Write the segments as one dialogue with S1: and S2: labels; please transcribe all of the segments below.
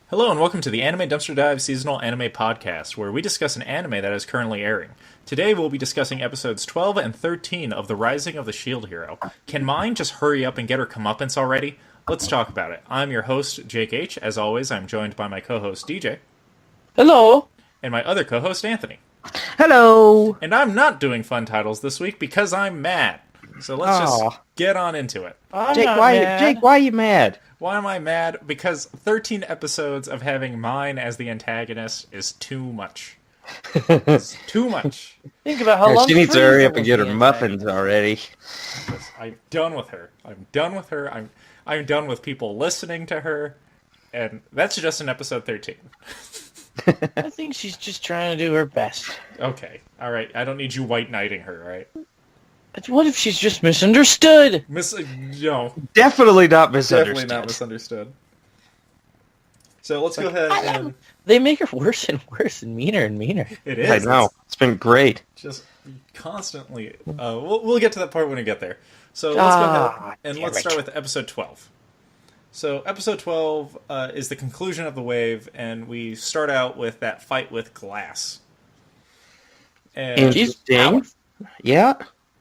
S1: Hello and welcome to the Anime Dumpster Dive Seasonal Anime Podcast, where we discuss an anime that is currently airing. Today we'll be discussing episodes 12 and 13 of The Rising of the Shield Hero. Can Myne just hurry up and get her comeuppance already? Let's talk about it. I'm your host, Jake H. As always, I'm joined by my co-host, DJ.
S2: Hello.
S1: And my other co-host, Anthony.
S2: Hello.
S1: And I'm not doing fun titles this week because I'm mad. So let's just get on into it.
S2: Jake, why are you mad?
S1: Why am I mad? Because 13 episodes of having Myne as the antagonist is too much. It's too much.
S2: Think about how long
S3: she needs to hurry up and get her
S2: Frieza
S3: muffins already.
S1: I'm done with her. I'm done with her. I'm done with people listening to her. And that's just in episode 13.
S2: I think she's just trying to do her best.
S1: Okay. All right. I don't need you white knighting her, all right?
S2: But what if she's just misunderstood?
S1: No.
S3: Definitely not misunderstood.
S1: Definitely not misunderstood. So let's go ahead and...
S2: They make her worse and worse and meaner.
S1: It is.
S3: I know. It's been great.
S1: Just constantly... we'll get to that part when we get there. So let's go ahead and let's start with episode 12. So episode 12 is the conclusion of the wave, and we start out with that fight with Glass. And
S3: Interesting. Yeah.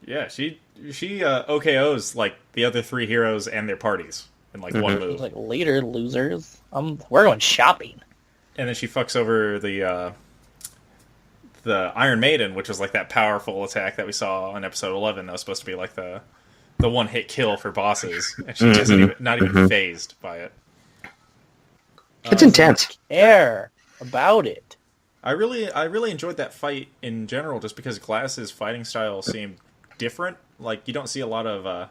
S1: yeah, she OKOs like the other three heroes and their parties in like one move.
S2: Like later, losers. We're going shopping.
S1: And then she fucks over the Iron Maiden, which was like that powerful attack that we saw in episode 11 that was supposed to be like the one-hit kill for bosses. And she doesn't not even phased by it.
S3: It's intense.
S2: Care about it.
S1: I really enjoyed that fight in general just because Glass's fighting style seemed different. Like, you don't see a lot of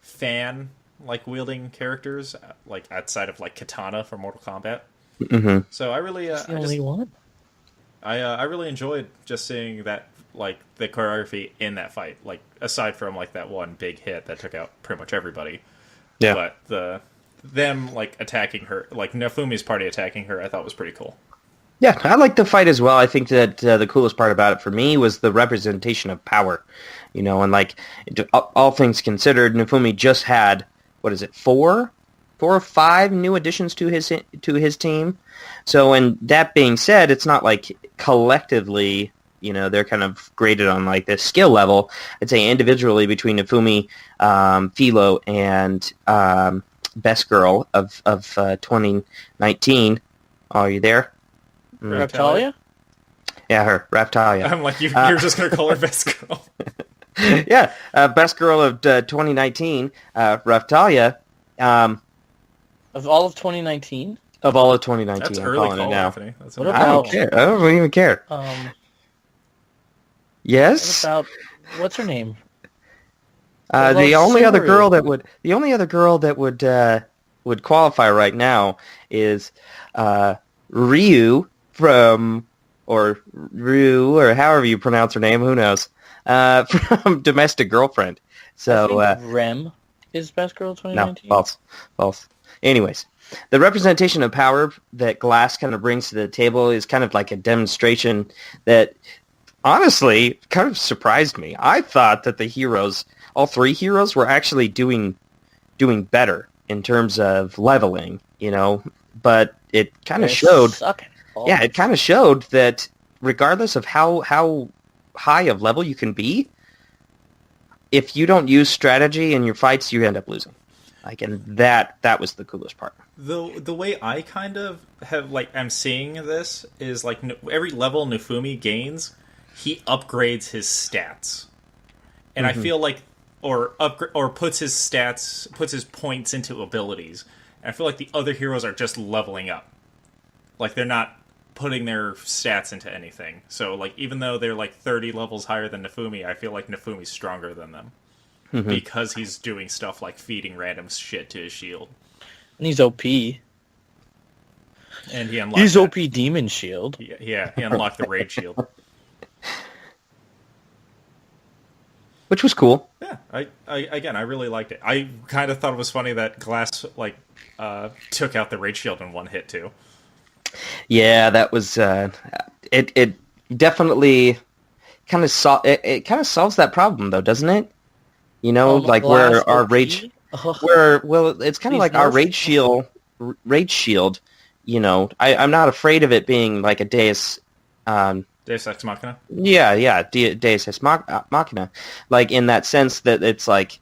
S1: fan like wielding characters like outside of like Katana from Mortal Kombat.
S3: Mm-hmm.
S1: So I really
S2: She's the only one.
S1: I really enjoyed just seeing that, like, the choreography in that fight, like, aside from like that one big hit that took out pretty much everybody.
S3: Yeah.
S1: But them like attacking her, like Nafumi's party attacking her, I thought was pretty cool.
S3: Yeah, I like the fight as well. I think that the coolest part about it for me was the representation of power. You know, and like, all things considered, Nafumi just had, what is it, four or five new additions to his team. So, and that being said, it's not like collectively, you know, they're kind of graded on like the skill level. I'd say individually between Nafumi, Philo, and Best Girl of 2019. Are you there?
S2: Reptalia?
S3: Yeah, her, Raptalia.
S1: I'm like, you're just gonna call her Best Girl.
S3: Yeah, Best Girl of 2019, Raptalia.
S2: Of all of 2019?
S3: Of all of 2019,
S1: That's
S3: I'm
S1: early
S3: calling it
S1: call,
S3: now.
S1: Anthony. That's
S2: What
S1: early.
S3: I don't
S2: about-
S3: care. I don't even care.
S2: What
S3: Yes.
S2: about... What's her name?
S3: The only other
S2: Suru.
S3: girl that would qualify right now is Ryu or however you pronounce her name. Who knows? From Domestic Girlfriend. So
S2: I think Rem is Best Girl
S3: no,
S2: 2019?
S3: false. Anyways, the representation of power that Glass kind of brings to the table is kind of like a demonstration that honestly kind of surprised me. I thought that the heroes, all three heroes, were actually doing better in terms of leveling, you know, but it kind of showed. Yeah, it kind of showed that regardless of how high of level you can be, if you don't use strategy in your fights, you end up losing. Like, and that was the coolest part.
S1: The way I kind of have, like, I'm seeing this is, like, every level Nafumi gains, he upgrades his stats. And I feel like, or puts his points into abilities. And I feel like the other heroes are just leveling up. Like, they're not putting their stats into anything. So, like, even though they're, like, 30 levels higher than Nafumi, I feel like Nafumi's stronger than them. Because he's doing stuff like feeding random shit to his shield.
S2: And he's OP.
S1: And he unlocked
S2: He's OP Demon Shield.
S1: Yeah, he unlocked the Raid Shield.
S3: Which was cool.
S1: Yeah, I really liked it. I kind of thought it was funny that Glass, like, took out the Raid Shield in one hit, too.
S3: Yeah, that was it definitely kind of solves that problem though, doesn't it? You know, like where our rage, it's kind of like our rage shield I'm not afraid of it being like a Deus.
S1: Deus Ex Machina.
S3: Yeah, Deus Ex Machina, like in that sense that it's like,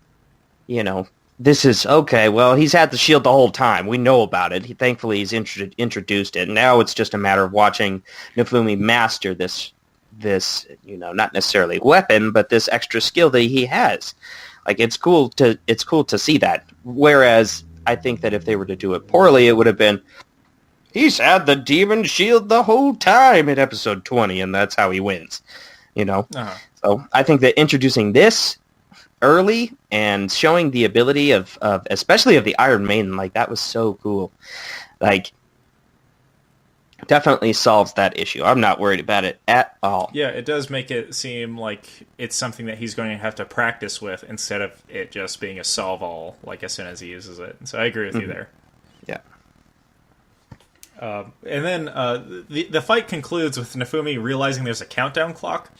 S3: this is okay. Well, he's had the shield the whole time. We know about it. Thankfully, he's introduced it. Now it's just a matter of watching Nifumi master this, not necessarily weapon, but this extra skill that he has. Like it's cool to see that. Whereas I think that if they were to do it poorly, it would have been, he's had the demon shield the whole time in episode 20, and that's how he wins.
S1: Uh-huh.
S3: So I think that introducing this early and showing the ability of especially of the Iron Maiden, like that was so cool. Like definitely solves that issue. I'm not worried about it at all.
S1: Yeah, it does make it seem like it's something that he's going to have to practice with instead of it just being a solve-all, like as soon as he uses it. So I agree with you there.
S3: Yeah.
S1: And then the fight concludes with Nifumi realizing there's a countdown clock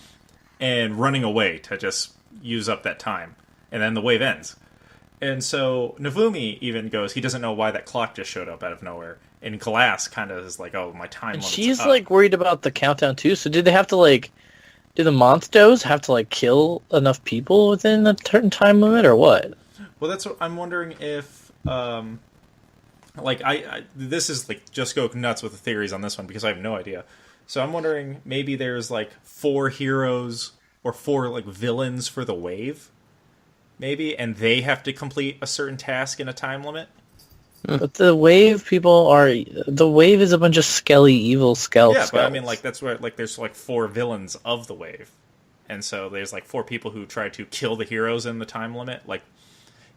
S1: and running away to just use up that time. And then the wave ends. And so Nifumi even goes, he doesn't know why that clock just showed up out of nowhere. And Glass kind of is like, oh, my time limit's
S2: she's
S1: up.
S2: like worried about the countdown too. So did they have to do the Monstos have to kill enough people within a certain time limit or what?
S1: Well, that's what I'm wondering if, this is just go nuts with the theories on this one because I have no idea. So I'm wondering maybe there's 4 heroes or 4 villains for the wave, maybe, and they have to complete a certain task in a time limit.
S2: But the wave the wave is a bunch of skelly evil skells.
S1: Yeah, but I mean that's where there's 4 villains of the wave, and so there's 4 people who try to kill the heroes in the time limit.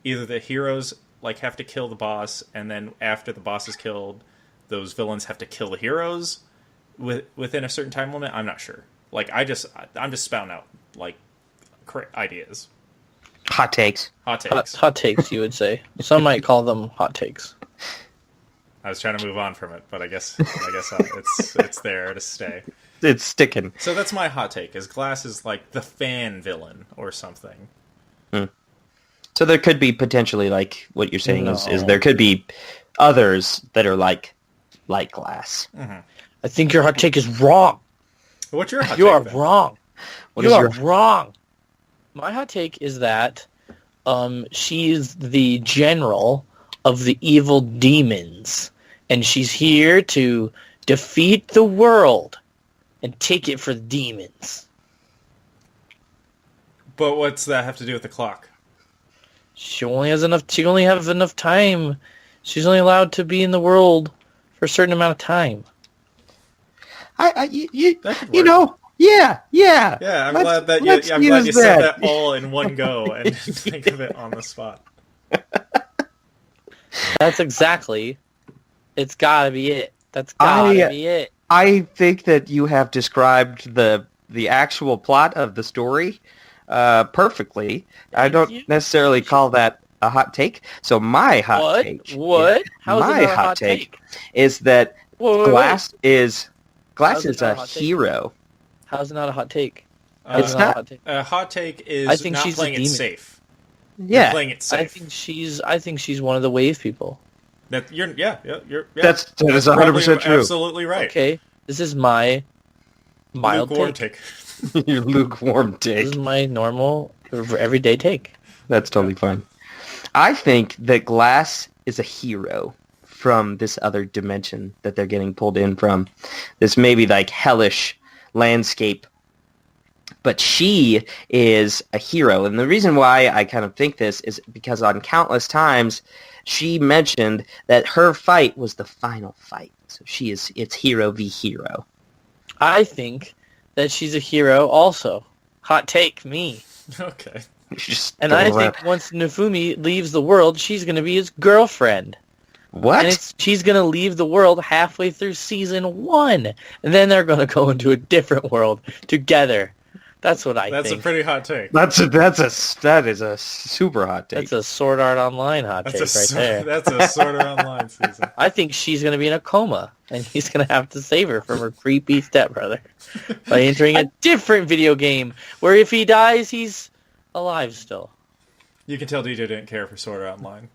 S1: Either the heroes have to kill the boss, and then after the boss is killed, those villains have to kill the heroes within a certain time limit. I'm not sure. I'm just spouting out ideas.
S3: Hot takes.
S2: Hot takes, you would say. Some might call them hot takes.
S1: I was trying to move on from it, but I guess it's there to stay.
S3: It's sticking.
S1: So that's my hot take. Is Glass is the fan villain or something.
S3: So there could be potentially what you're saying is there could be others that are like Glass.
S1: Mm-hmm.
S2: I think your hot take is wrong.
S1: What's your hot take?
S2: You are
S1: then?
S2: wrong. You are wrong. My hot take is that she's the general of the evil demons, and she's here to defeat the world and take it for the demons.
S1: But what's that have to do with the clock?
S2: She only has enough time. She's only allowed to be in the world for a certain amount of time.
S3: Yeah.
S1: Yeah, I'm glad that you said that all in one go and didn't think of it on the spot.
S2: That's exactly. It's gotta be it. That's gotta be it.
S3: I think that you have described the actual plot of the story perfectly. I don't necessarily call that a hot take. So my hot take.
S2: What? How is it not a hot
S3: take is that Glass is a hero.
S2: How's it not a hot take?
S1: It's not a hot take. Is
S2: I think
S1: not
S2: she's
S1: playing it safe.
S3: Yeah,
S1: you're playing it safe.
S2: I think she's one of the wave people.
S1: That you're that
S3: is 100% true.
S1: Absolutely right.
S2: Okay, this is my mild
S1: lukewarm
S2: take.
S3: Your lukewarm take.
S2: This is my normal, everyday take.
S3: That's totally fine. I think that Glass is a hero from this other dimension that they're getting pulled in from. This maybe hellish landscape. But she is a hero. And the reason why I kind of think this is because on countless times she mentioned that her fight was the final fight. So it's hero v hero.
S2: I think that she's a hero also. Hot take, me.
S1: Okay.
S2: And I think once Nifumi leaves the world, she's going to be his girlfriend.
S3: What?
S2: And she's going to leave the world halfway through season 1. And then they're going to go into a different world together. That's what I think.
S1: That's a pretty hot take.
S3: That is a super hot take.
S2: That's a Sword Art Online hot take right there.
S1: That's a Sword Art Online season.
S2: I think she's going to be in a coma, and he's going to have to save her from her creepy stepbrother by entering a different video game where if he dies, he's alive still.
S1: You can tell DJ didn't care for Sword Art Online.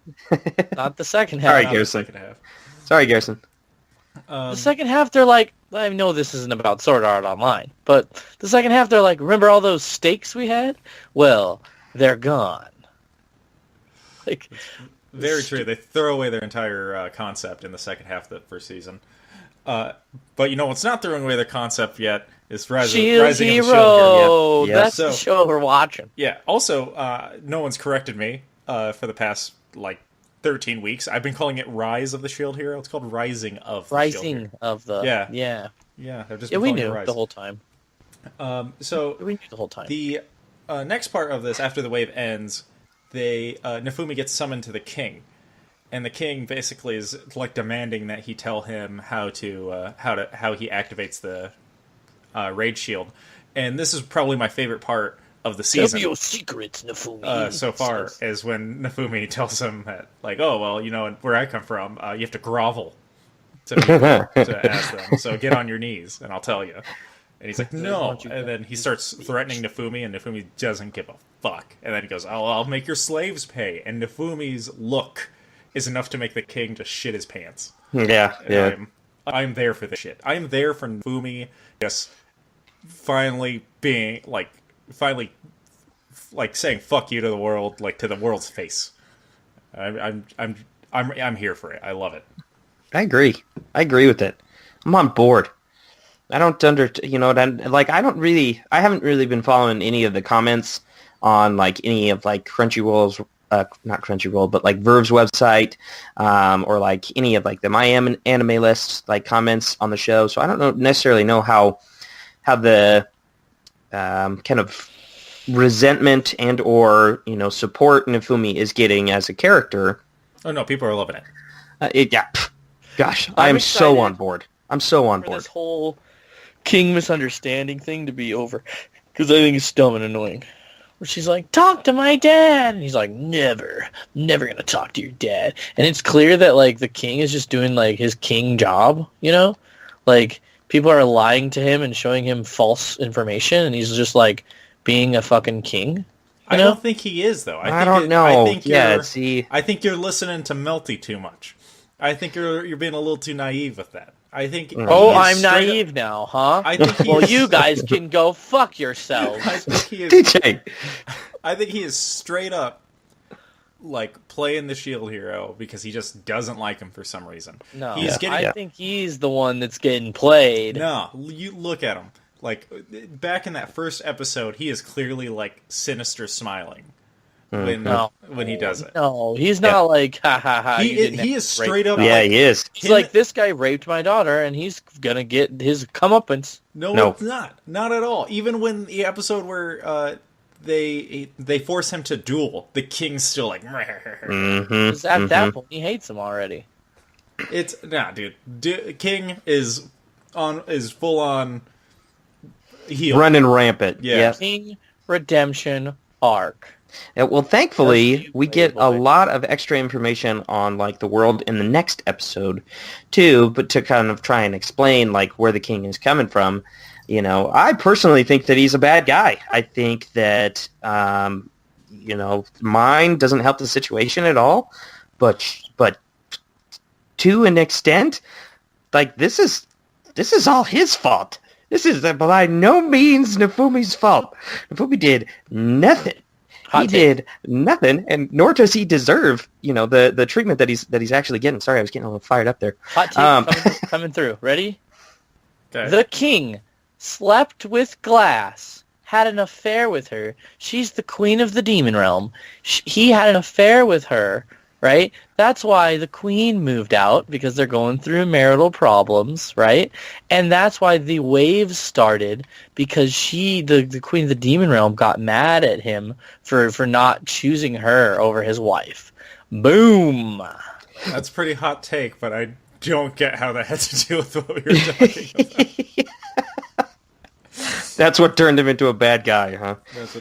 S2: Not the second half.
S3: Sorry, Garrison. Sorry, Garrison.
S2: The second half, they're like, I know this isn't about Sword Art Online, but the second half, they're like, remember all those stakes we had? Well, they're gone. Like,
S1: Very true. They throw away their entire concept in the second half of the first season. But you know what's not throwing away their concept yet is Rising of the Shield Hero.
S2: Hero.
S3: Yep.
S2: That's
S1: So-
S2: the show we're watching.
S1: Yeah. Also, no one's corrected me for the past 13 weeks. I've been calling it Rise of the Shield Hero. It's called Rising of the Shield Hero.
S2: Rising of the...
S1: Yeah.
S2: Yeah.
S1: Yeah, they've just
S2: Yeah,
S1: been
S2: we
S1: calling it
S2: knew
S1: Rise.
S2: the whole time.
S1: So
S2: We knew the whole time.
S1: the next part of this, after the wave ends, Nefumi gets summoned to the king, and the king basically is demanding that he tell him how he activates the raid shield. And this is probably my favorite part of the season.
S2: Tell me your secrets, Nefumi.
S1: So far, is when Nefumi tells him that, oh, well, where I come from, you have to grovel to people to ask them. So get on your knees, and I'll tell you. And he's like, no. And then he starts threatening Nefumi, and Nefumi doesn't give a fuck. And then he goes, I'll make your slaves pay. And Nefumi's look is enough to make the king just shit his pants.
S3: Yeah, yeah.
S1: I'm there for this shit. I'm there for Nefumi just finally being, saying fuck you to the world, to the world's face. I'm here for it. I love it.
S3: I agree with it. I'm on board. I don't I haven't really been following any of the comments on any of Crunchyroll's, not Crunchyroll, but Verve's website, or any of the Myne anime list comments on the show. So I don't necessarily know how the kind of resentment and or support Nefumi is getting as a character.
S1: Oh no, people are loving it.
S3: Gosh,
S2: I'm
S3: I'm so
S2: excited
S3: on board. I'm so on
S2: for
S3: board.
S2: this whole king misunderstanding thing to be over. Because I think it's dumb and annoying. Where she's like, talk to my dad! And he's like, never gonna talk to your dad. And it's clear that, the king is just doing, his king job, people are lying to him and showing him false information, and he's just, being a fucking king.
S1: I don't think he is, though.
S3: I don't know.
S1: I think
S3: see.
S1: I think you're listening to Melty too much. I think you're being a little too naive with that. I think.
S2: Oh, I'm naive now, huh?
S1: I think.
S2: Well, you guys can go fuck yourselves.
S1: I think he is.
S3: DJ.
S1: I think he is straight up playing the shield hero because he just doesn't like him for some reason.
S2: No,
S1: I
S2: think he's the one that's getting played.
S1: No, you look at him. Back in that first episode, he is clearly sinister smiling when he does it.
S2: No, he's not ha ha ha.
S1: He is straight up.
S3: Yeah, he is.
S2: He's this guy raped my daughter, and he's gonna get his comeuppance.
S1: No, it's not at all. Even when the episode where they force him to duel, the king's still
S2: Because at that point, he hates him already.
S1: It's dude. King is full on heel.
S3: Running rampant.
S1: Yeah.
S3: Yes.
S2: King redemption arc.
S3: Well, thankfully, we get a lot of extra information on the world in the next episode, too. But to kind of try and explain where the king is coming from, I personally think that he's a bad guy. I think that Myne doesn't help the situation at all. But to an extent, this is all his fault. This is by no means Nefumi's fault. Nefumi did nothing. He did nothing, and nor does he deserve, the treatment that he's actually getting. Sorry, I was getting a little fired up there.
S2: Hot take coming through. Ready?
S1: Okay.
S2: The king slept with Glass, had an affair with her. She's the queen of the demon realm. He had an affair with her, right? That's why the queen moved out, because they're going through marital problems, right? And that's why the waves started, because the queen of the demon realm got mad at him for not choosing her over his wife. Boom!
S1: That's a pretty hot take, but I don't get how that has to do with what we were talking about.
S3: That's what turned him into a bad guy, huh?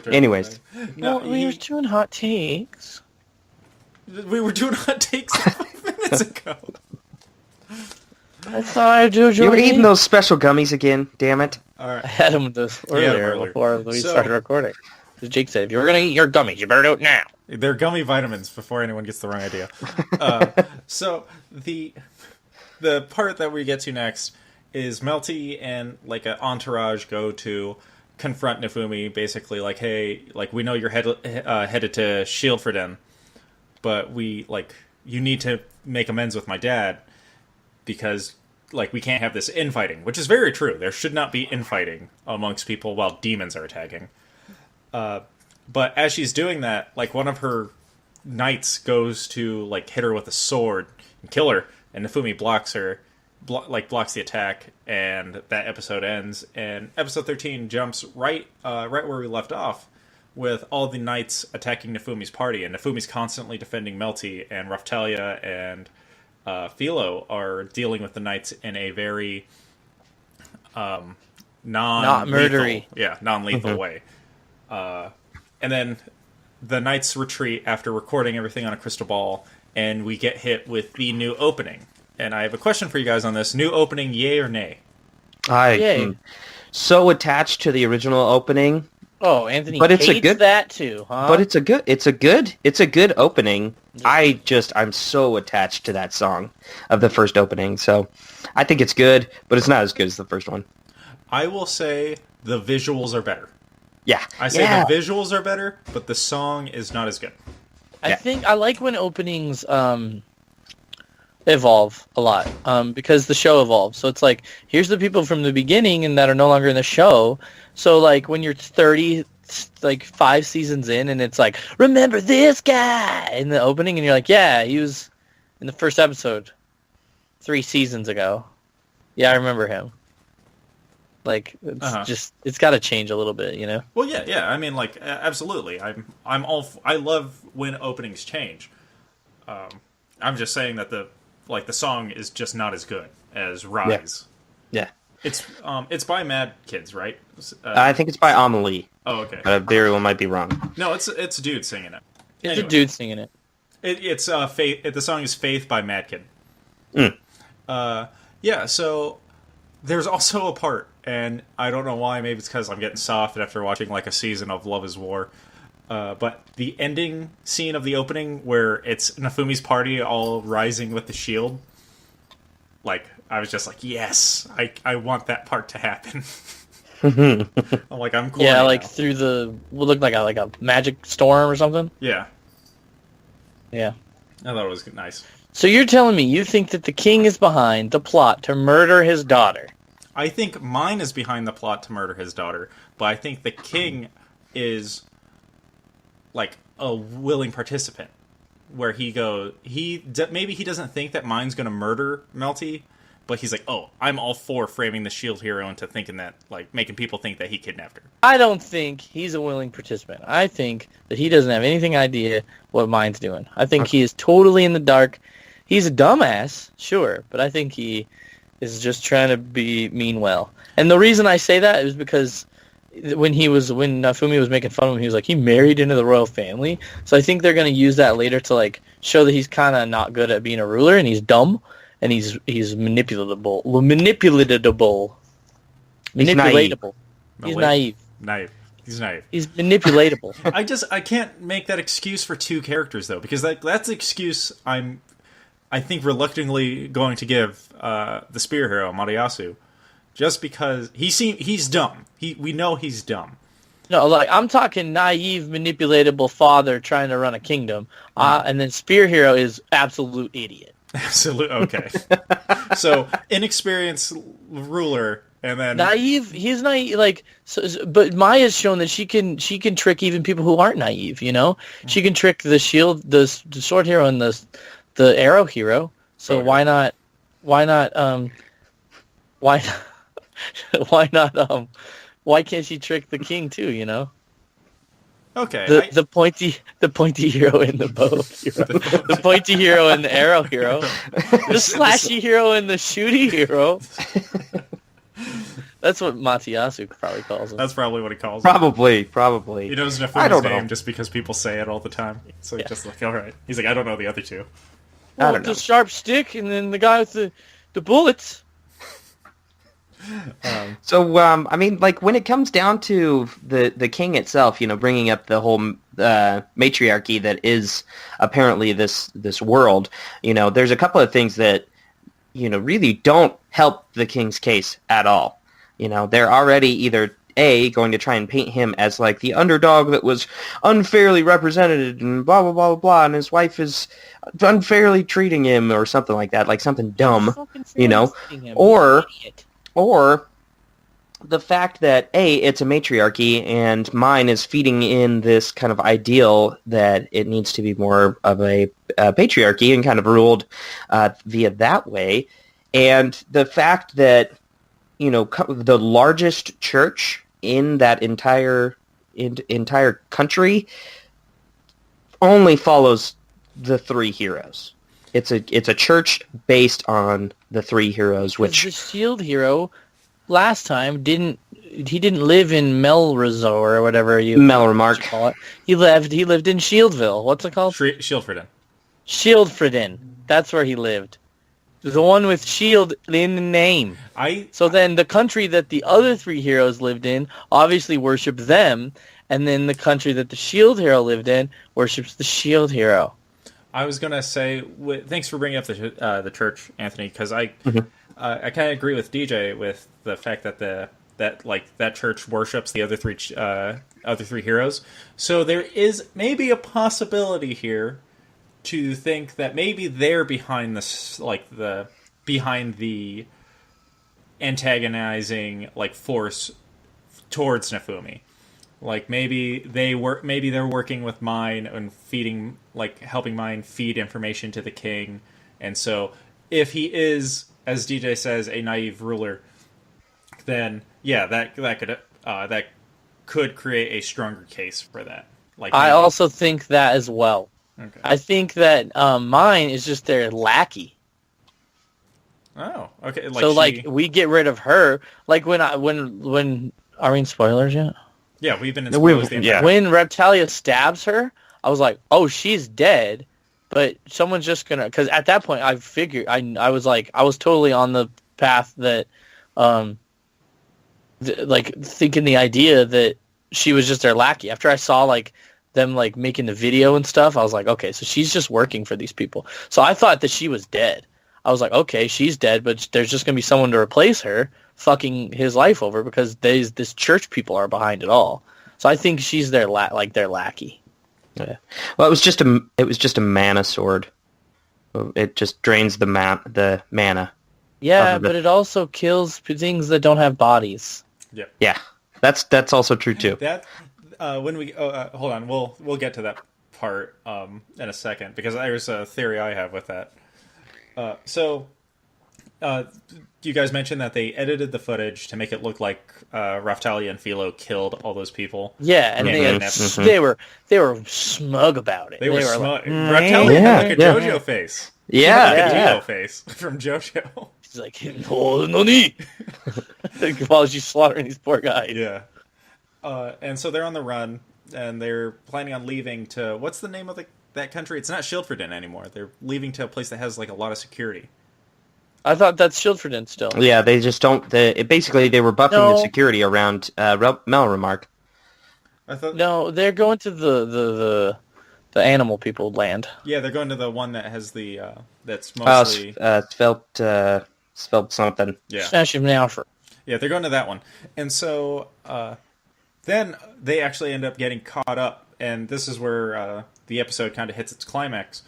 S3: Anyways.
S2: No, we were doing hot takes.
S1: We were doing hot takes 5 minutes ago.
S2: I thought I'd do
S3: You were eating those special gummies again, damn it.
S1: All right.
S2: I had them earlier before we started recording. Because Jake said, if you were going to eat your gummies, you better do it now.
S1: They're gummy vitamins before anyone gets the wrong idea. So the the part that we get to next is Melty and like an entourage go to confront Nifumi, basically like, hey, like we know you're headed to Shieldforden, but you need to make amends with my dad because like we can't have this infighting, which is very true. There should not be infighting amongst people while demons are attacking. But as she's doing that, like one of her knights goes to like hit her with a sword and kill her, and Nifumi blocks her, blocks the attack, and that episode ends. And episode 13 jumps right where we left off, with all the knights attacking Nifumi's party, and Nifumi's constantly defending Melty, and Raftalia and Philo are dealing with the knights in a very
S2: not murdery,
S1: non-lethal way. And then the knights retreat after recording everything on a crystal ball, and we get hit with the new opening. And I have a question for you guys on this. New opening, yay or nay?
S3: I am so attached to the original opening.
S2: Oh, Anthony hates that too, huh?
S3: But it's a good opening. I'm so attached to that song of the first opening. So I think it's good, but it's not as good as the first one.
S1: I will say the visuals are better.
S3: Yeah.
S1: I say the visuals are better, but the song is not as good.
S2: I think I like when openings evolve a lot because the show evolves. So it's like, here's the people from the beginning and that are no longer in the show. So like when you're 30, like 5 seasons in, and it's like, remember this guy in the opening, and you're like, yeah, he was in the first episode 3 seasons ago. Yeah, I remember him. Like it's got to change a little bit, you know.
S1: Well, yeah. I mean, like absolutely. I love when openings change. I'm just saying that the song is just not as good as Rise.
S3: Yeah.
S1: It's by Mad Kids, right?
S3: I think it's by Amelie.
S1: Oh, okay.
S3: But very well might be wrong.
S1: No, it's a dude singing it.
S2: It's a dude singing it.
S1: It's Faith. The song is Faith by Mad Kid. Yeah. So there's also a part, and I don't know why. Maybe it's because I'm getting soft after watching like a season of Love Is War. But the ending scene of the opening, where it's Nafumi's party all rising with the shield, like I was just like, yes, I want that part to happen. I'm like, I'm cool.
S2: Yeah, like now. Through the what looked like a magic storm or something.
S1: Yeah.
S2: Yeah.
S1: I thought it was nice.
S2: So you're telling me you think that the king is behind the plot to murder his daughter?
S1: I think Myne is behind the plot to murder his daughter, but I think the king is like a willing participant, where maybe he doesn't think that Myne's going to murder Melty, but he's like, oh, I'm all for framing the shield hero into thinking that, like, making people think that he kidnapped her.
S2: I don't think he's a willing participant. I think that he doesn't have anything idea what Myne's doing. I think he is totally in the dark. He's a dumbass, sure, but I think he is just trying to mean well. And the reason I say that is because when Nafumi was making fun of him, he was like, he married into the royal family. So I think they're going to use that later to like show that he's kind of not good at being a ruler, and he's dumb, and he's manipulatable. He's naive.
S1: He's naive.
S2: He's manipulatable.
S1: I can't make that excuse for 2 characters though, because that's the excuse I think reluctantly going to give the spear hero Mariasu, just because he's dumb. We know he's dumb.
S2: No, like I'm talking naive, manipulatable father trying to run a kingdom, and then spear hero is absolute idiot.
S1: Absolute. Okay. So inexperienced ruler, and then
S2: naive. He's naive. Like, but Maya's shown that she can trick even people who aren't naive. You know, she can trick the shield, the sword hero, and the arrow hero. So why not? Why can't she trick the king too? You know.
S1: Okay.
S2: The pointy hero and the bow hero, the pointy hero and the arrow hero, the slashy hero and the shooty hero. That's what Matiyasu probably calls him.
S1: That's probably what he calls
S3: him. Probably.
S1: He knows Nefumi's name just because people say it all the time. So he's just like, all right. He's like, I don't know the other 2.
S2: Well, the sharp stick and then the guy with the bullets.
S3: I mean, like, when it comes down to the king itself, you know, bringing up the whole matriarchy that is apparently this world, you know, there's a couple of things that really don't help the king's case at all. They're already either going to try and paint him as like the underdog that was unfairly represented and blah blah blah blah blah, and his wife is unfairly treating him or something like that, like something dumb, or the fact that it's a matriarchy and Myne is feeding in this kind of ideal that it needs to be more of a patriarchy and kind of ruled via that way, and the fact that the largest church in that entire country only follows the three heroes. It's a church based on the three heroes, which
S2: the shield hero last time didn't live in Melrosor or whatever
S3: Melremark.
S2: Call it. He lived in Shieldville. What's it called?
S1: Shieldfridden.
S2: Shieldfridden. That's where he lived. The one with shield in the name. So then the country that the other three heroes lived in obviously worshipped them, and then the country that the shield hero lived in worships the shield hero.
S1: I was gonna say, thanks for bringing up the church, Anthony, because I kind of agree with DJ with the fact that that church worships the other three heroes. So there is maybe a possibility here to think that maybe they're behind this, behind the antagonizing force towards Nefumi. Like maybe they're working with Myne and feeding, helping Myne feed information to the king. And so if he is, as DJ says, a naive ruler, then that could create a stronger case for that.
S2: I also think that as well.
S1: Okay.
S2: I think that Myne is just their lackey.
S1: Oh, okay.
S2: We get rid of her. Like when are we in spoilers yet?
S1: Yeah, we've been in spoilers.
S2: When Reptalia stabs her, I was like, oh, she's dead. But someone's just gonna, because at that point I figured I was totally on the path that, thinking the idea that she was just their lackey. After I saw them making the video and stuff, I was like, okay, so she's just working for these people. So I thought that she was dead. I was like, okay, she's dead, but there's just gonna be someone to replace her, fucking his life over, because this church people are behind it all. So I think she's their lackey.
S3: Yeah. Well, it was just a mana sword. It just drains the mana.
S2: Yeah, but it also kills things that don't have bodies.
S1: Yeah.
S3: Yeah. That's also true too.
S1: That when we hold on, we'll get to that part in a second, because there's a theory I have with that. You guys mentioned that they edited the footage to make it look like Raftalia and Philo killed all those people.
S2: Yeah, and they were smug about it.
S1: They were smug. Raftalia had a JoJo face.
S3: Yeah,
S1: face from JoJo.
S2: She's like, "Oh, nani?" While she's slaughtering these poor guys.
S1: Yeah. And so they're on the run, and they're planning on leaving to, what's the name of that country? It's not Shieldfridden anymore. They're leaving to a place that has a lot of security.
S2: I thought that's Shieldfridden still.
S3: Yeah, they just don't. Basically, they were buffing the security around Melremark.
S2: No, they're going to the animal people land.
S1: Yeah, they're going to the one that has the that's mostly
S3: spelled something.
S1: Yeah,
S2: Smash him now for.
S1: Yeah, they're going to that one, and so then they actually end up getting caught up, and this is where the episode kind of hits its climax,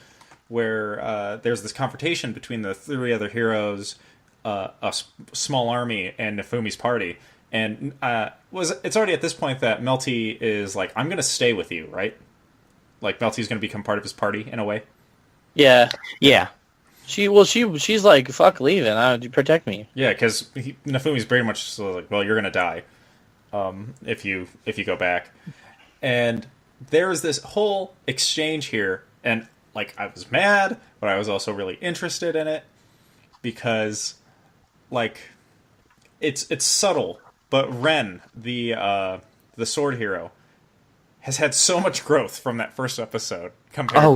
S1: where there's this confrontation between the three other heroes, a small army, and Nefumi's party. And it's already at this point that Melty is like, I'm going to stay with you, right? Like, Melty's going to become part of his party, in a way?
S2: Yeah.
S3: Yeah.
S2: She's like, fuck leaving, protect me.
S1: Yeah, because Nefumi's very much like, well, you're going to die if you go back. And there's this whole exchange here, and I was mad, but I was also really interested in it, because it's subtle, but Ren, the sword hero, has had so much growth from that first episode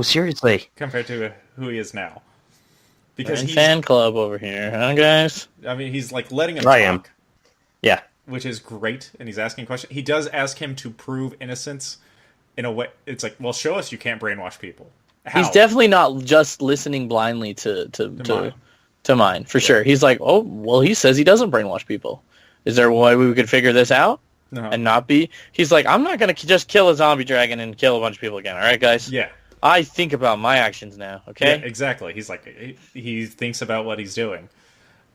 S3: seriously,
S1: compared to who he is now. Because
S2: he's fan club over here, huh, guys?
S1: I mean, he's letting him talk.
S3: I am. Yeah,
S1: which is great, and he's asking questions. He does ask him to prove innocence in a way. It's like, well, show us you can't brainwash people. How?
S2: He's definitely not just listening blindly to to Myne, for sure. He's like, oh, well, he says he doesn't brainwash people. Is there a way we could figure this out?
S1: No.
S2: And not be... He's like, I'm not going to just kill a zombie dragon and kill a bunch of people again, all right, guys?
S1: Yeah.
S2: I think about my actions now, okay?
S1: Yeah, exactly. He's like, he thinks about what he's doing.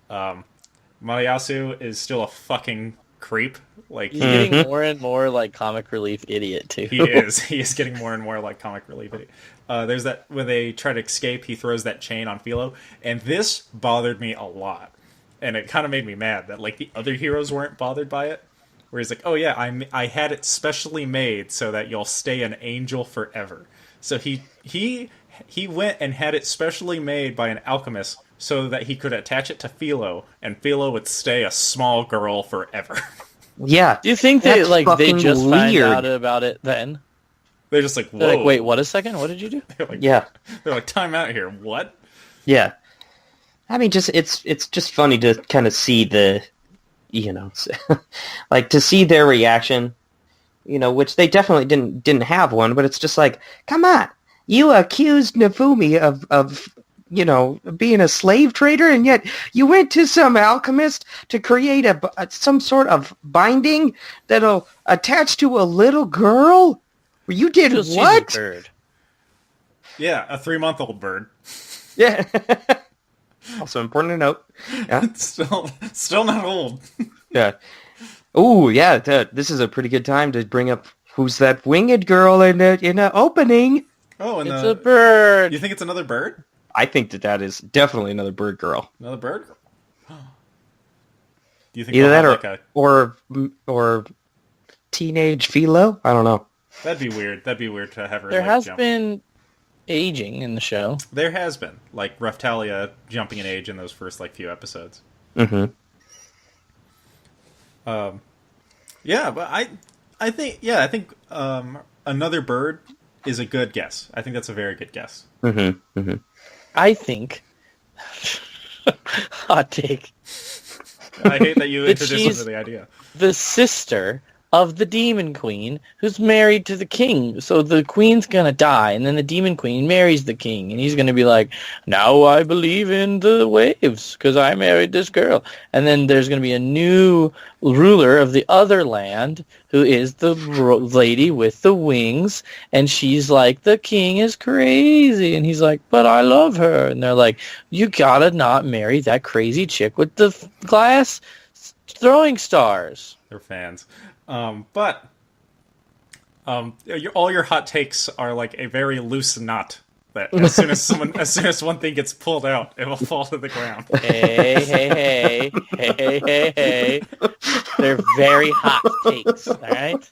S1: Mayasu is still a fucking creep. Like,
S2: He's getting more and more like comic relief idiot, too.
S1: he is. He is getting more and more like comic relief idiot. There's that, when they try to escape, he throws that chain on Philo. And this bothered me a lot. And it kind of made me mad that, like, the other heroes weren't bothered by it. Where he's like, oh yeah, I had it specially made so that you'll stay an angel forever. So he went and had it specially made by an alchemist so that he could attach it to Philo, and Philo would stay a small girl forever.
S3: Yeah.
S2: Do you think
S3: That's
S2: they just find
S3: weird.
S2: out about it then?
S1: They're just like, whoa.
S2: They're like, wait, what a second? What did you do?
S3: Yeah.
S1: They're like, time out here. What?
S3: Yeah. I mean, it's just funny to kind of see the, like to see their reaction, which they definitely didn't have one, but it's just like, come on, you accused Nafumi of being a slave trader, and yet you went to some alchemist to create some sort of binding that'll attach to a little girl? You did
S2: She's
S3: what?
S2: a bird.
S1: Yeah, a 3-month-old bird.
S3: Yeah. Also important to note. Yeah.
S1: Still not old.
S3: Yeah. Oh, yeah. This is a pretty good time to bring up who's that winged girl in the opening.
S1: Oh, and
S2: It's a bird.
S1: You think it's another bird?
S3: I think that is definitely another bird girl.
S1: Another bird? Do you think
S3: Either
S1: they'll
S3: that
S1: have,
S3: or teenage Philo? I don't know.
S1: that'd be weird. That'd be weird to have her.
S2: There
S1: like,
S2: has
S1: jump.
S2: been aging in the show.
S1: There has been, like, Raftalia jumping in age in those first few episodes.
S3: Mm-hmm.
S1: Yeah, but I think another bird is a good guess. I think that's a very good guess.
S3: Mm-hmm. Mm-hmm.
S2: I think... Hot take.
S1: I hate that you
S2: That
S1: introduced him
S2: she's-
S1: to the idea.
S2: The sister of the demon queen who's married to the king. So the queen's gonna die, and then the demon queen marries the king, and he's gonna be like, now I believe in the waves because I married this girl. And then there's gonna be a new ruler of the other land who is the lady with the wings, and she's like, the king is crazy, and he's like, but I love her. And they're like, you gotta not marry that crazy chick with the glass throwing stars.
S1: They're fans. But all your hot takes are like a very loose knot that as soon as one thing gets pulled out, it will fall to the ground.
S2: Hey. They're very hot takes, all right?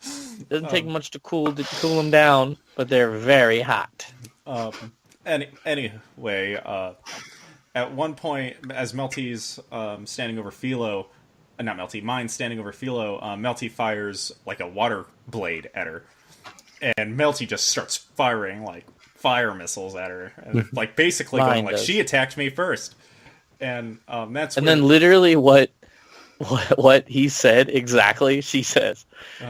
S2: Doesn't take much to cool them down, but they're very hot.
S1: Anyway, at one point, as Melty's standing over Philo, not Melty, Myne standing over Philo, Melty fires like a water blade at her, and Melty just starts firing like fire missiles at her, and like basically going like, she attacked me first, and that's
S2: and then literally what he said exactly she says.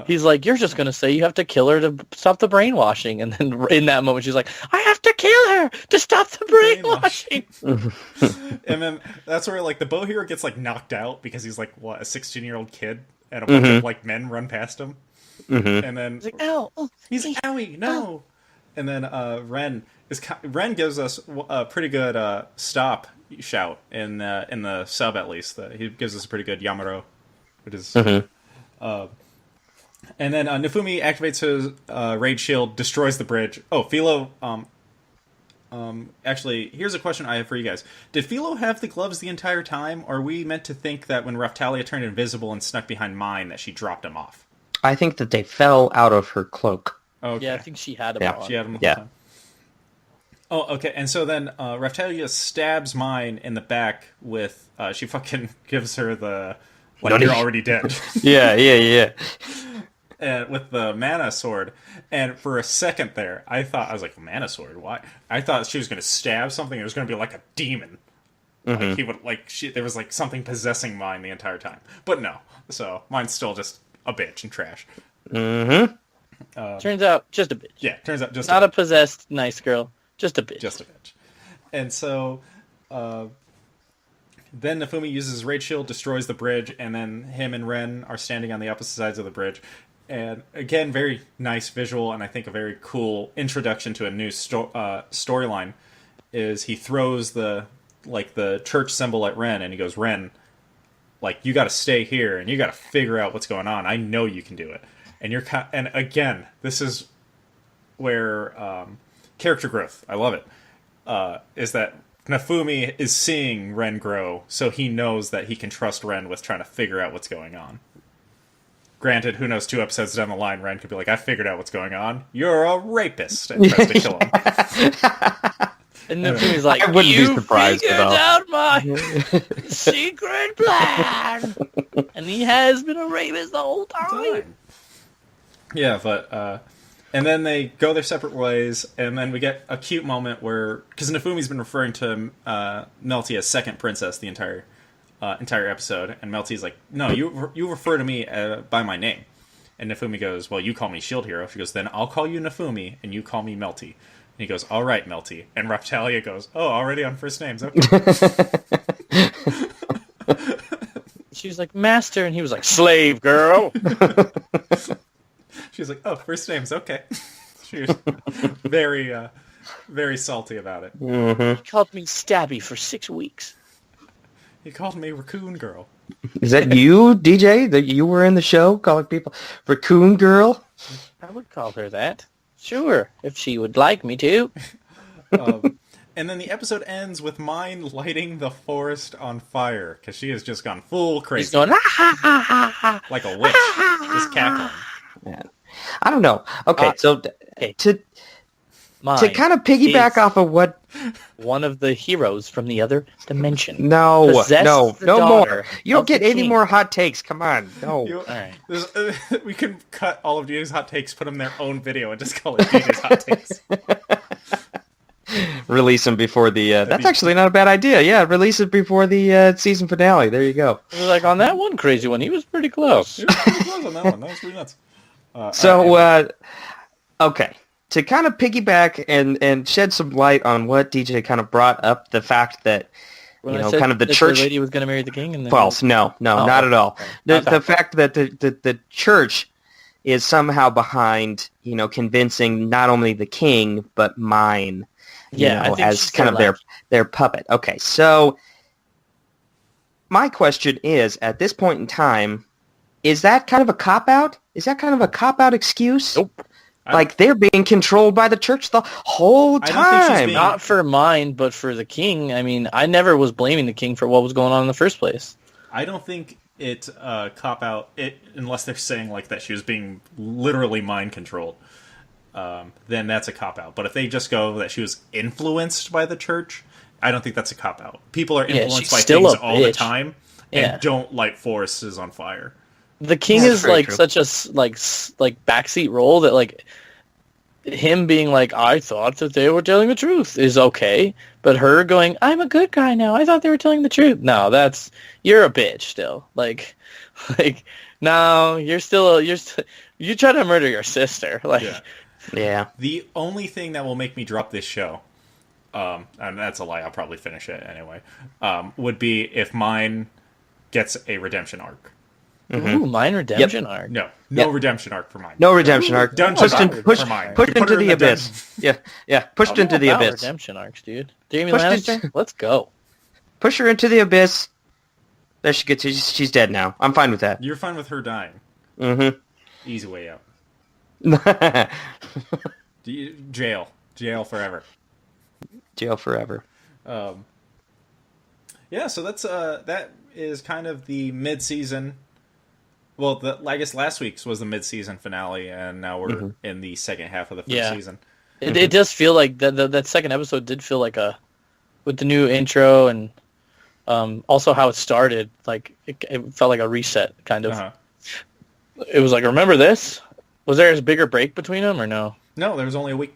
S2: He's like, you're just gonna say you have to kill her to stop the brainwashing, and then in that moment she's like, I have to kill her to stop the brainwashing.
S1: And then that's where like the bow hero gets like knocked out because he's like, what, a 16-year-old kid, and a bunch of like men run past him, and then
S2: He's like, ow,
S1: he's like, owie, no. And then Ren gives us a pretty good stop shout in the sub, at least. He gives us a pretty good Yamaro, which is. And then Nifumi activates his raid shield, destroys the bridge. Oh, Philo. Actually, here's a question I have for you guys: did Philo have the gloves the entire time, or are we meant to think that when Raftalia turned invisible and snuck behind Myne, that she dropped him off?
S3: I think that they fell out of her cloak.
S1: Okay.
S2: yeah, I think she had him on.
S1: She had him the whole time. Oh, okay. And so then Raftalia stabs Myne in the back with... she fucking gives her the... like, you're already dead.
S3: Yeah.
S1: With the mana sword. And for a second there, I was like, mana sword? Why? I thought she was going to stab something. It was going to be like a demon. Like he would there was like something possessing Myne the entire time. But no. So Myne's still just a bitch and trash.
S2: Turns out, just a bitch.
S1: Yeah, turns out just
S2: Not a possessed nice girl. Just a bitch.
S1: Just a bitch. And so, Then Nafumi uses his Raid Shield, destroys the bridge, and then him and Ren are standing on the opposite sides of the bridge. And again, very nice visual, and I think a very cool introduction to a new storyline is he throws the church symbol at Ren, and he goes, Ren, like, you got to stay here, and you got to figure out what's going on. I know you can do it. And and again, this is where character growth, I love it, is that Nafumi is seeing Ren grow, so he knows that he can trust Ren with trying to figure out what's going on. Granted, who knows, 2 episodes down the line, Ren could be like, I figured out what's going on. You're a rapist, and tries to kill him.
S2: And Nafumi's like,
S3: I wouldn't be surprised
S2: figured out my secret plan! And he has been a rapist the whole time.
S1: Yeah, but... and then they go their separate ways, and then we get a cute moment where... Because Nafumi's been referring to Melty as second princess the entire episode, and Melty's like, no, you refer to me by my name. And Nafumi goes, well, you call me Shield Hero. She goes, then I'll call you Nafumi, and you call me Melty. And he goes, all right, Melty. And Raptalia goes, oh, already on first names, okay.
S2: She was like, master, and he was like, slave, girl.
S1: She was like, oh, first names, okay. She was very, very salty about it.
S2: He called me Stabby for 6 weeks.
S1: He called me Raccoon Girl.
S3: Is that you, DJ? That you were in the show calling people Raccoon Girl?
S2: I would call her that. Sure, if she would like me to.
S1: And then the episode ends with Myne lighting the forest on fire, because she has just gone full crazy.
S2: He's going, ha ha ha ha.
S1: Like a witch. Just cackling.
S3: Man. I don't know. Okay,
S2: okay.
S3: to
S2: Myne
S3: kind of piggyback off of what...
S2: one of the heroes from the other dimension.
S3: No more. You don't get any
S2: king.
S3: more hot takes. Come on. No.
S2: All right.
S1: We can cut all of DJ's hot takes, put them in their own video, and just call it DJ's hot takes.
S3: Release them before the... that's actually not a bad idea. Yeah, release it before the season finale. There you go.
S2: It was like, on that one crazy one, he was pretty close.
S1: He was pretty close on that one. That was pretty nuts.
S3: Okay. To kind of piggyback and shed some light on what DJ kind of brought up, the fact that,
S2: When
S3: you
S2: I
S3: know,
S2: said
S3: kind of the
S2: that
S3: church...
S2: the lady was going to marry the king? And then
S3: False. No, not at all.
S2: Okay.
S3: The fact that the church is somehow behind, you know, convincing not only the king, but Myne,
S2: I think
S3: as kind of their puppet. Okay, so my question is, at this point in time, is that kind of a cop-out? Is that kind of a cop-out excuse?
S2: Nope.
S3: Like, they're being controlled by the church the whole time.
S2: Not for Myne, but for the king. I mean, I never was blaming the king for what was going on in the first place.
S1: I don't think it cop out unless they're saying like that she was being literally mind controlled. Then that's a cop out. But if they just go that she was influenced by the church, I don't think that's a cop out. People are influenced by things all the time and don't light forests on fire.
S2: The king is like true. Such a like backseat role that like him being like, I thought that they were telling the truth is okay, but her going, I'm a good guy now. I thought they were telling the truth. No, you're a bitch still. Like no, you try to murder your sister. Like
S3: yeah.
S1: The only thing that will make me drop this show, and that's a lie. I'll probably finish it anyway. Would be if Myne gets a redemption arc.
S2: Mm-hmm. Ooh, Myne redemption arc.
S1: No redemption arc for Myne.
S3: No redemption arc.
S1: Pushed
S3: into the abyss. Yeah. Pushed into the abyss.
S2: Redemption arcs, dude. Jamie Lannister, let's go.
S3: Push her into the abyss. There she gets. She's dead now. I'm fine with that.
S1: You're fine with her dying.
S3: Mm-hmm.
S1: Easy way out. Jail forever.
S3: Jail forever.
S1: Yeah. So that is kind of the mid-season. Well, I guess last week's was the mid-season finale, and now we're in the second half of the first season.
S2: It does feel like that second episode did feel like with the new intro and also how it started, like it felt like a reset, kind of. Uh-huh. It was like, remember this? Was there a bigger break between them, or no?
S1: No, there was only a week.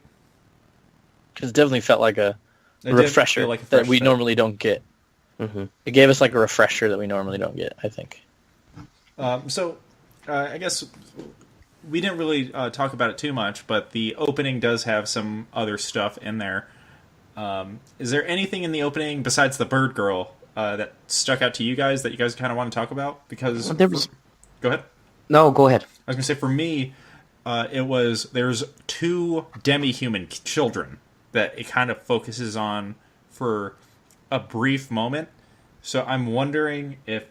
S2: Because it definitely felt like a refresher that we normally don't get. Mm-hmm. It gave us like a refresher that we normally don't get, I think.
S1: So, I guess we didn't really talk about it too much, but the opening does have some other stuff in there. Is there anything in the opening besides the bird girl that stuck out to you guys that you guys kind of want to talk about? Because go ahead.
S3: No, go ahead.
S1: I was gonna say for me, there's two demi-human children that it kind of focuses on for a brief moment. So I'm wondering if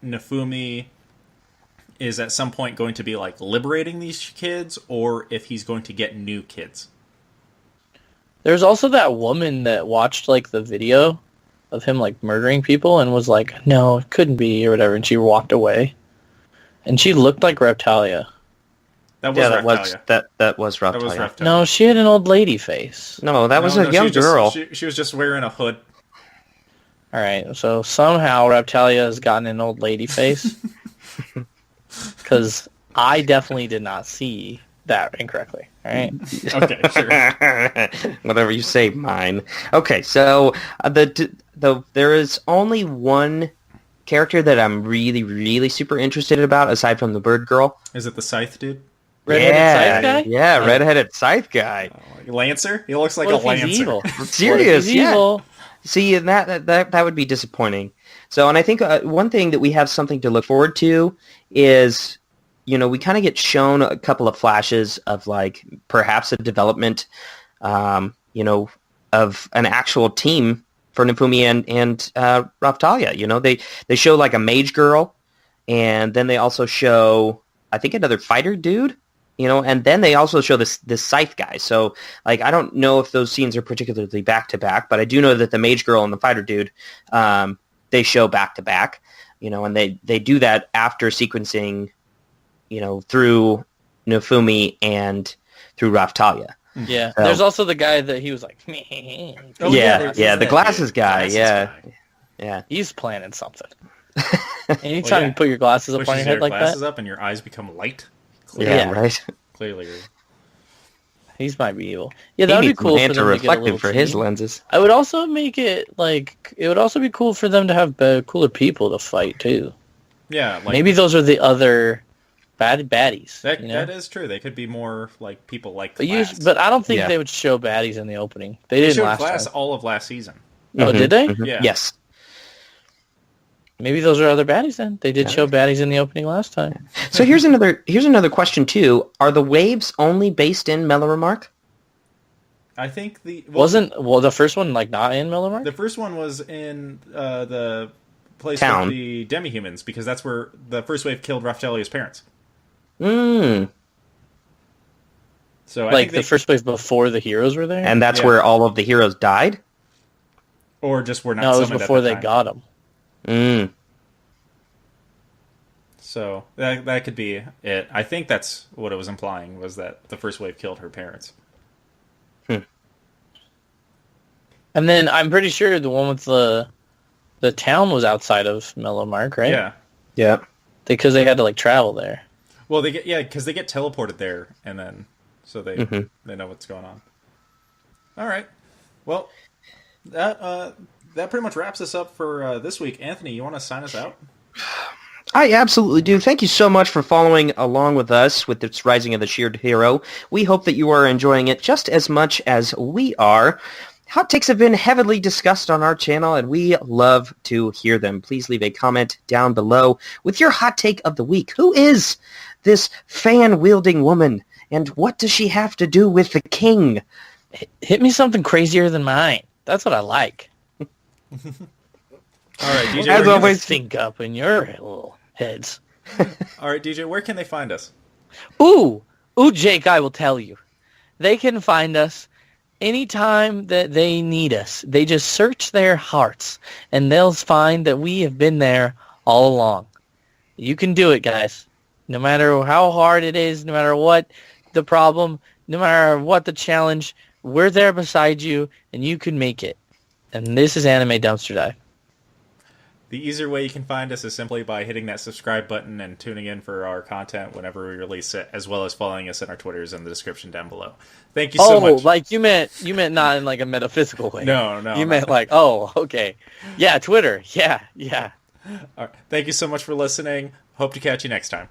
S1: Nofumi is at some point going to be like liberating these kids, or if he's going to get new kids.
S2: There's also that woman that watched like the video of him like murdering people and was like, "No, it couldn't be," or whatever, and she walked away. And she looked like Reptalia.
S1: That was Reptalia.
S3: That was Reptalia.
S1: That was Reptalia.
S2: No, she had an old lady face.
S3: No, that was a young girl.
S1: She was just wearing a hood.
S2: All right, so somehow Reptalia has gotten an old lady face. Because I definitely did not see that incorrectly. All right.
S1: Okay, sure.
S3: Whatever you say, Myne. Okay, so there is only one character that I'm really, really super interested about, aside from the bird girl.
S1: Is it the scythe dude?
S2: Redheaded scythe guy?
S3: Yeah, redheaded scythe guy.
S1: Lancer? He looks like
S2: what
S1: a Lancer.
S2: He's evil?
S3: Serious,
S2: he's
S3: yeah.
S2: evil?
S3: See, and that would be disappointing. So, and I think one thing that we have something to look forward to is, we kind of get shown a couple of flashes of like perhaps a development, of an actual team for Nofumi and Raphtalia. They show like a mage girl, and then they also show, I think, another fighter dude. And then they also show this scythe guy. So, like, I don't know if those scenes are particularly back-to-back, but I do know that the mage girl and the fighter dude, they show back-to-back, and they do that after sequencing, through Nofumi and through Raphtalia.
S2: Yeah. So, there's also the guy that he was like,
S3: oh, yeah, the glasses guy, yeah.
S2: He's planning something. Anytime you put your glasses up on your head like that.
S1: Glasses up and your eyes become light.
S3: Clearly. Yeah, right.
S1: Clearly.
S2: He might be evil. Yeah, that would be cool for them to get a little
S3: for his lenses.
S2: I would also make it it would also be cool for them to have cooler people to fight too.
S1: Yeah,
S2: maybe those are the other baddies.
S1: That is true. They could be more like people like
S2: But I don't think they would show baddies in the opening. They didn't last
S1: Glass
S2: time.
S1: all of last season.
S2: Oh, did they?
S3: Mm-hmm.
S1: Yeah.
S3: Yes.
S2: Maybe those are other baddies then. They did show baddies in the opening last time.
S3: So here's another question too. Are the waves only based in Melloremark?
S1: I think the
S2: first one like not in Melloremark?
S1: The first one was in the place
S3: Town.
S1: with the demi-humans, because that's where the first wave killed Raphtalia's parents.
S3: So
S2: I think the first wave before the heroes were there?
S3: And that's where all of the heroes died?
S1: Or just were not
S2: No, it was
S1: summoned
S2: before
S1: at the
S2: they
S1: time.
S2: got them.
S1: So that could be it. I think that's what it was implying, was that the first wave killed her parents.
S2: And then I'm pretty sure the one with the town was outside of Melloremark, right?
S1: Yeah.
S3: Yeah.
S2: Because they had to like travel there.
S1: Well, because they get teleported there, and then so they know what's going on. All right. Well, that pretty much wraps us up for this week. Anthony, you want to sign us out?
S3: I absolutely do. Thank you so much for following along with us with this Rising of the Sheared Hero. We hope that you are enjoying it just as much as we are. Hot takes have been heavily discussed on our channel, and we love to hear them. Please leave a comment down below with your hot take of the week. Who is this fan-wielding woman, and what does she have to do with the king?
S2: Hit me something crazier than mine. That's what I like.
S1: All right, DJ.
S2: As always, think up in your little heads.
S1: All right, DJ, where can they find us?
S2: Ooh, Jake, I will tell you. They can find us anytime that they need us. They just search their hearts, and they'll find that we have been there all along. You can do it, guys. No matter how hard it is, no matter what the problem, no matter what the challenge, we're there beside you, and you can make it. And this is Anime Dumpster Dive.
S1: The easier way you can find us is simply by hitting that subscribe button and tuning in for our content whenever we release it, as well as following us in our Twitters in the description down below. Thank you so much.
S2: Oh, like you meant not in like a metaphysical way.
S1: No.
S2: You meant like, oh, okay. Yeah, Twitter. Yeah.
S1: All right. Thank you so much for listening. Hope to catch you next time.